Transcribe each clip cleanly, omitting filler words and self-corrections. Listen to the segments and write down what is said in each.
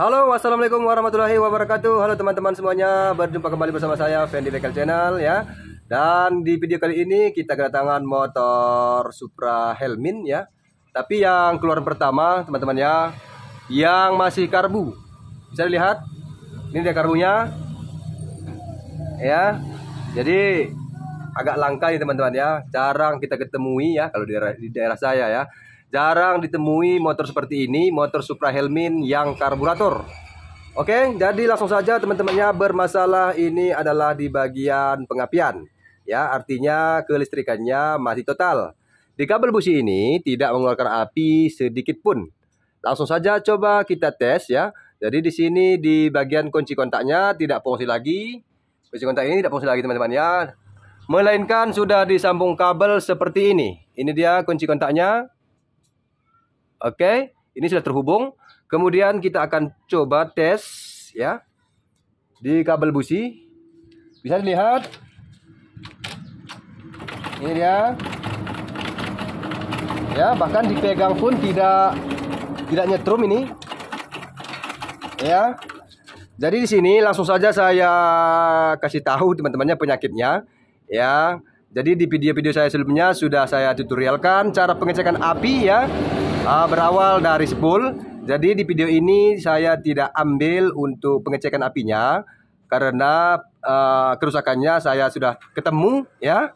Halo, wassalamualaikum warahmatullahi wabarakatuh. Halo teman-teman semuanya, berjumpa kembali bersama saya Fendi Bengkel Channel ya. Dan di video kali ini kita kedatangan motor Supra Helmin ya. Tapi yang keluaran pertama teman-teman ya, yang masih karbu. Bisa dilihat, ini dia karbunya ya. Jadi agak langka nih teman-teman ya, jarang kita ketemui ya kalau di daerah saya ya. Jarang ditemui motor seperti ini, motor Supra Helmin yang karburator. Oke, jadi langsung saja teman-temannya, bermasalah ini adalah di bagian pengapian. Ya, artinya kelistrikannya mati total. Di kabel busi ini tidak mengeluarkan api sedikit pun. Langsung saja coba kita tes ya. Jadi di sini di bagian kunci kontaknya tidak fungsi lagi. Kunci kontak ini tidak fungsi lagi teman-teman ya. Melainkan sudah disambung kabel seperti ini. Ini dia kunci kontaknya. Oke, ini sudah terhubung. Kemudian kita akan coba tes ya di kabel busi. Bisa dilihat. Ini dia. Ya, bahkan dipegang pun tidak nyetrum ini. Ya. Jadi di sini langsung saja saya kasih tahu teman-temannya penyakitnya ya. Jadi di video-video saya sebelumnya sudah saya tutorialkan cara pengecekan api ya. Berawal dari spool. Jadi di video ini saya tidak ambil untuk pengecekan apinya karena kerusakannya saya sudah ketemu ya.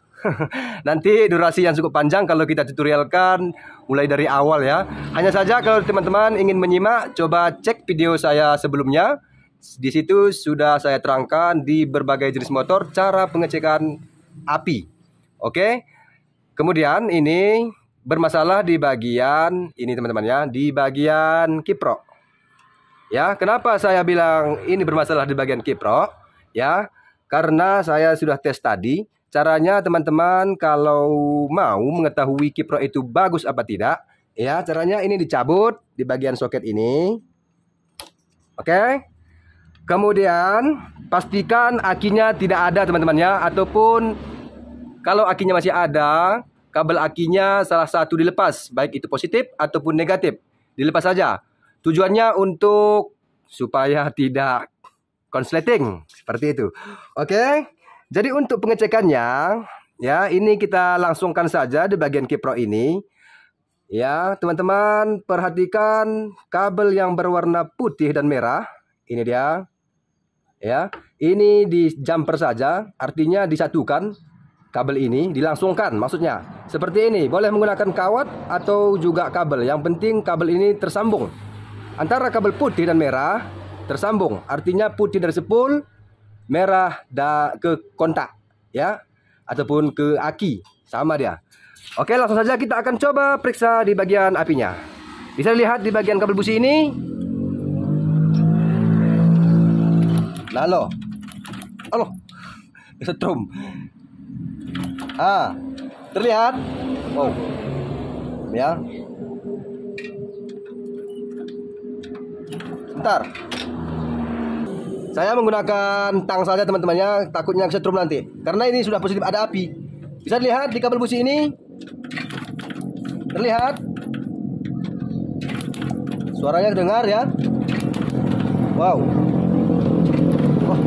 Nanti durasi yang cukup panjang kalau kita tutorialkan mulai dari awal ya. Hanya saja kalau teman-teman ingin menyimak, coba cek video saya sebelumnya. Di situ sudah saya terangkan di berbagai jenis motor cara pengecekan api. Oke. Kemudian ini bermasalah di bagian ini teman-teman ya, di bagian kiprok. Ya, kenapa saya bilang ini bermasalah di bagian kiprok? Ya, karena saya sudah tes tadi. Caranya teman-teman kalau mau mengetahui kiprok itu bagus apa tidak, ya caranya ini dicabut di bagian soket ini. Oke. Kemudian pastikan akinya tidak ada teman-teman ya, ataupun kalau akinya masih ada, kabel akinya salah satu dilepas, baik itu positif ataupun negatif. Dilepas saja. Tujuannya untuk supaya tidak konsleting, seperti itu. Oke. Jadi untuk pengecekannya, ya ini kita langsungkan saja di bagian kiprok ini. Ya, teman-teman perhatikan kabel yang berwarna putih dan merah. Ini dia. Ya, ini di jumper saja, artinya disatukan. Kabel ini dilangsungkan, maksudnya seperti ini. Boleh menggunakan kawat atau juga kabel. Yang penting kabel ini tersambung. Antara kabel putih dan merah tersambung. Artinya putih dari spool, merah ke kontak ya, ataupun ke aki, sama dia. Oke, langsung saja kita akan coba periksa di bagian apinya. Bisa dilihat di bagian kabel busi ini. Lalu, Allah, setrum. Terlihat? Wow. Ya. Bentar. Saya menggunakan tang saja teman-temannya, takutnya kesetrum nanti. Karena ini sudah positif ada api. Bisa dilihat di kabel busi ini. Terlihat? Suaranya dengar ya. Wow. Wah.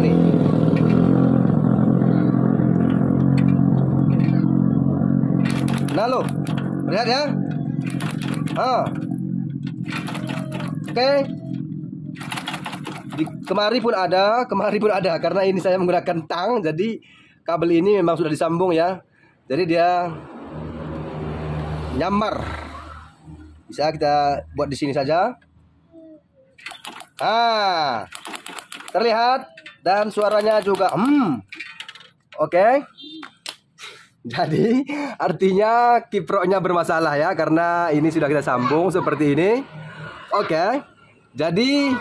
Ini. Nah lo, lihat ya. Oke. Kemari pun ada karena ini saya menggunakan tang, jadi kabel ini memang sudah disambung ya. Jadi dia nyamar. Bisa kita buat di sini saja. Terlihat dan suaranya juga Oke. Jadi artinya kiproknya bermasalah ya, karena ini sudah kita sambung seperti ini. Oke. Jadi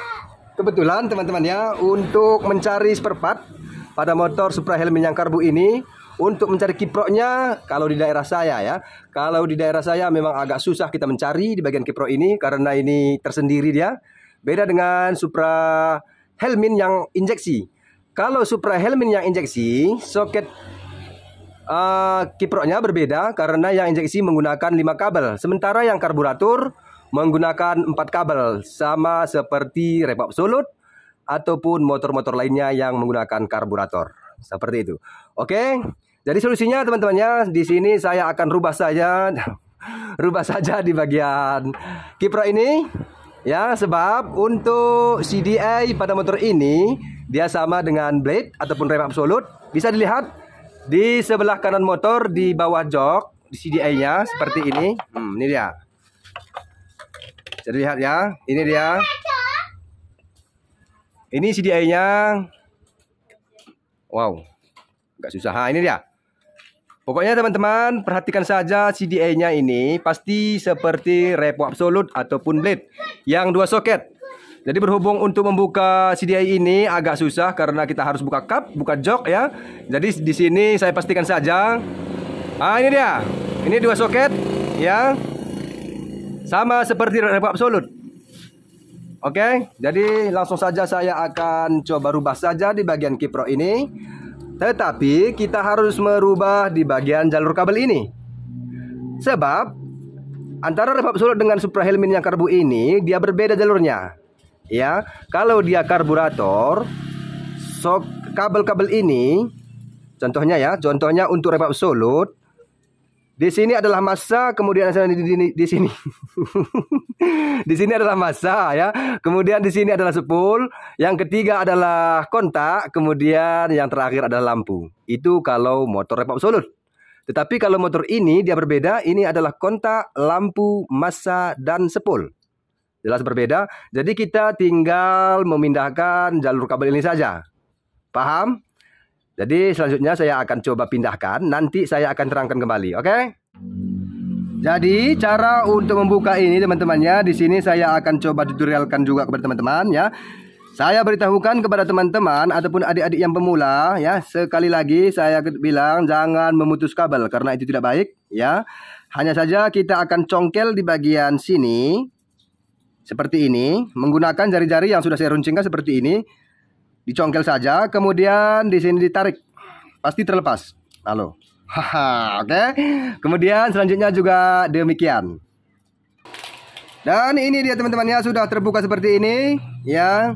kebetulan teman-teman ya, untuk mencari spare part pada motor Supra Helmin yang karbu ini, untuk mencari kiproknya, kalau di daerah saya ya, kalau di daerah saya memang agak susah kita mencari di bagian kiprok ini karena ini tersendiri dia. Beda dengan Supra Helmin yang injeksi. Kalau Supra Helmin yang injeksi, soket kiproknya berbeda karena yang injeksi menggunakan 5 kabel. Sementara yang karburator menggunakan 4 kabel, sama seperti Rev Absolute ataupun motor-motor lainnya yang menggunakan karburator. Seperti itu. Oke. Jadi solusinya teman-temannya, di sini saya akan rubah saja di bagian kipro ini. Ya, sebab untuk CDI pada motor ini dia sama dengan blade ataupun Rev Absolute. Bisa dilihat di sebelah kanan motor di bawah jok di CDI-nya seperti ini. Ini dia. Bisa dilihat ya, ini dia. Ini CDI-nya. Wow, agak susah. Ini dia. Pokoknya teman-teman perhatikan saja CDI-nya ini pasti seperti Rev Absolute ataupun blade yang 2 soket. Jadi berhubung untuk membuka CDI ini agak susah karena kita harus buka kap, buka jok ya. Jadi di sini saya pastikan saja. Ini dia. Ini 2 soket ya. Sama seperti Rev Absolute. Oke, jadi langsung saja saya akan coba rubah saja di bagian kipro ini. Tetapi kita harus merubah di bagian jalur kabel ini. Sebab antara Rev Absolute dengan Supra Helmin yang karbu ini dia berbeda jalurnya. Ya, kalau dia karburator, kabel-kabel ini contohnya ya, contohnya untuk Rev Absolute di sini adalah massa, kemudian di sini di sini adalah massa ya. Kemudian di sini adalah spool, yang ketiga adalah kontak, kemudian yang terakhir adalah lampu. Itu kalau motor Rev Absolute. Tetapi kalau motor ini dia berbeda, ini adalah kontak, lampu, massa dan spool. Jelas berbeda. Jadi kita tinggal memindahkan jalur kabel ini saja. Paham? Jadi selanjutnya saya akan coba pindahkan, nanti saya akan terangkan kembali, oke? Jadi cara untuk membuka ini teman-temannya, di sini saya akan coba tutorialkan juga kepada teman-teman ya. Saya beritahukan kepada teman-teman ataupun adik-adik yang pemula ya, sekali lagi saya bilang jangan memutus kabel karena itu tidak baik ya. Hanya saja kita akan congkel di bagian sini seperti ini, menggunakan jari-jari yang sudah saya runcingkan seperti ini. Dicongkel saja, kemudian di sini ditarik, pasti terlepas. Halo, oke. Kemudian selanjutnya juga demikian. Dan ini dia teman-temannya sudah terbuka seperti ini, ya.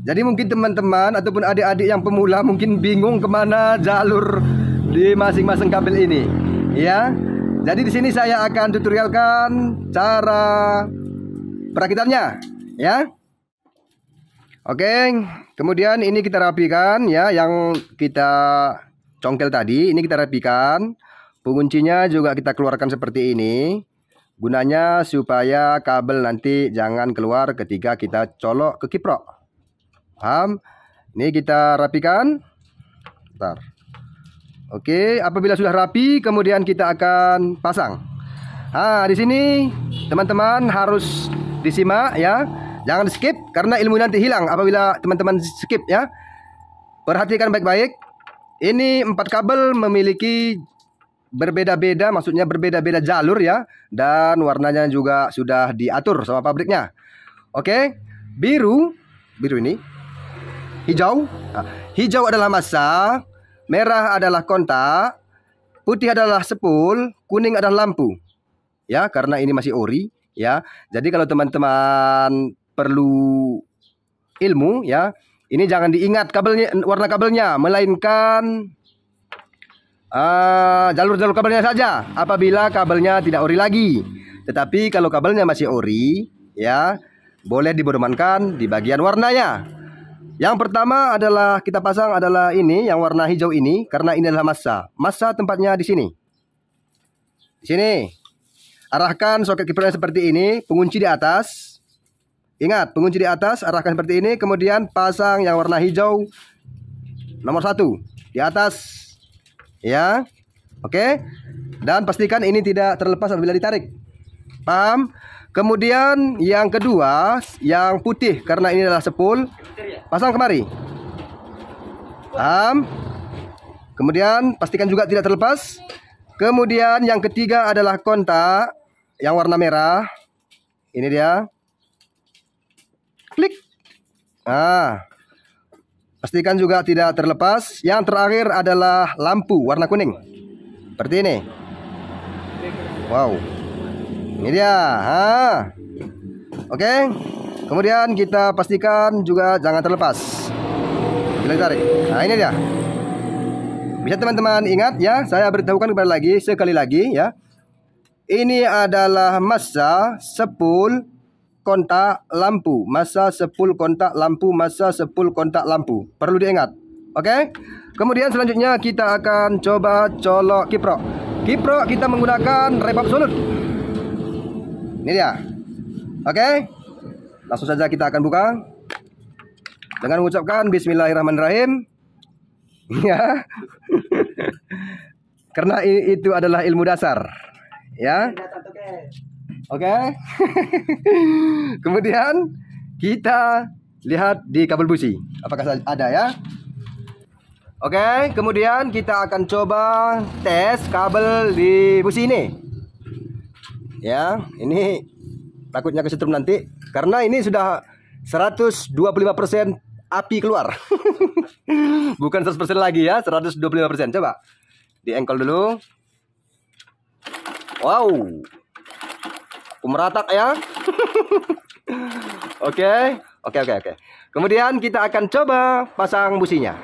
Jadi mungkin teman-teman ataupun adik-adik yang pemula mungkin bingung kemana jalur di masing-masing kabel ini, ya. Jadi di sini saya akan tutorialkan cara perakitannya, ya. Oke, kemudian ini kita rapikan ya, yang kita congkel tadi, ini kita rapikan. Penguncinya juga kita keluarkan seperti ini. Gunanya supaya kabel nanti jangan keluar ketika kita colok ke kipro. Paham? Ini kita rapikan. Bentar. Oke, apabila sudah rapi, kemudian kita akan pasang. Di sini teman-teman harus disimak ya. Jangan di skip karena ilmu nanti hilang apabila teman-teman skip ya. Perhatikan baik-baik. Ini 4 kabel memiliki berbeda-beda, maksudnya berbeda-beda jalur ya. Dan warnanya juga sudah diatur sama pabriknya. Oke. Biru ini. Hijau. Hijau adalah massa, merah adalah kontak, putih adalah spool, kuning adalah lampu. Ya, karena ini masih ori ya. Jadi kalau teman-teman perlu ilmu ya, ini jangan diingat kabelnya, warna kabelnya, melainkan jalur-jalur kabelnya saja apabila kabelnya tidak ori lagi. Tetapi kalau kabelnya masih ori ya, boleh dibermankan di bagian warnanya. Yang pertama adalah kita pasang adalah ini yang warna hijau ini, karena ini adalah massa. Massa tempatnya di sini. Di sini. Arahkan soket kiprnya seperti ini, pengunci di atas. Ingat, pengunci di atas, arahkan seperti ini. Kemudian pasang yang warna hijau nomor 1 di atas. Ya, oke. Dan pastikan ini tidak terlepas apabila ditarik. Paham? Kemudian yang kedua, yang putih, karena ini adalah spool, pasang kemari. Paham? Kemudian pastikan juga tidak terlepas. Kemudian yang ketiga adalah kontak, yang warna merah. Ini dia. Klik. Pastikan juga tidak terlepas. Yang terakhir adalah lampu warna kuning. Seperti ini. Wow. Ini dia. Oke. Kemudian kita pastikan juga jangan terlepas. Bila ditarik. Nah, ini dia. Bisa teman-teman ingat ya, saya beritahukan sekali lagi ya. Ini adalah massa 10 kontak lampu, massa 10 kontak lampu, massa 10 kontak lampu. Perlu diingat. Oke. Kemudian selanjutnya kita akan coba colok kiprok. Kiprok kita menggunakan rep absolut. Ini dia. Oke. Langsung saja kita akan buka dengan mengucapkan Bismillahirrahmanirrahim. Ya. Karena itu adalah ilmu dasar. Ya. Oke. Kemudian kita lihat di kabel busi. Apakah ada ya? Oke, kemudian kita akan coba tes kabel di busi ini. Ya, ini takutnya kesetrum nanti karena ini sudah 125% api keluar. Bukan 100% lagi ya, 125%. Coba diengkol dulu. Wow, meratak ya. Oke. Kemudian kita akan coba pasang businya.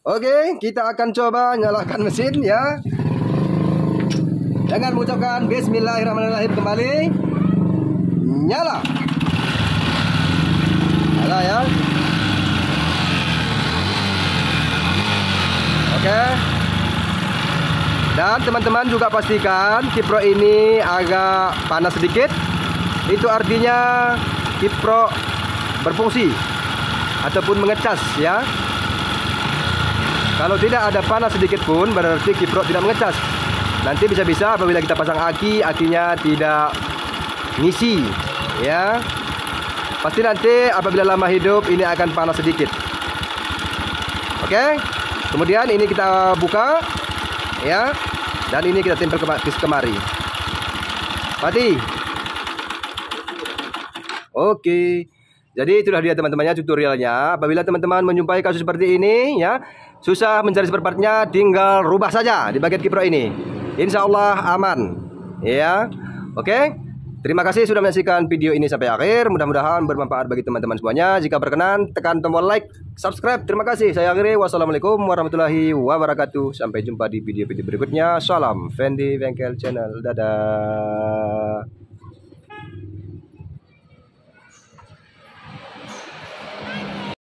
Oke, kita akan coba nyalakan mesin ya. Dengan mengucapkan Bismillahirrahmanirrahim kembali. Nyala. Nyala ya. Oke. Dan teman-teman juga pastikan kiprok ini agak panas sedikit. Itu artinya kiprok berfungsi ataupun mengecas ya. Kalau tidak ada panas sedikit pun berarti kiprok tidak mengecas. Nanti bisa-bisa apabila kita pasang akinya tidak ngisi ya. Pasti nanti apabila lama hidup ini akan panas sedikit. Oke. Kemudian ini kita buka ya. Dan ini kita tempel kemari. Mati. Oke. Jadi itulah dia teman-temannya tutorialnya. Apabila teman-teman menjumpai kasus seperti ini ya, susah mencari spare partnya, tinggal rubah saja di bagian kiprok ini. Insya Allah aman. Ya, oke. Terima kasih sudah menyaksikan video ini sampai akhir. Mudah-mudahan bermanfaat bagi teman-teman semuanya. Jika berkenan, tekan tombol like, subscribe. Terima kasih. Saya akhiri. Wassalamualaikum warahmatullahi wabarakatuh. Sampai jumpa di video-video berikutnya. Salam Fendi Bengkel Channel. Dadah.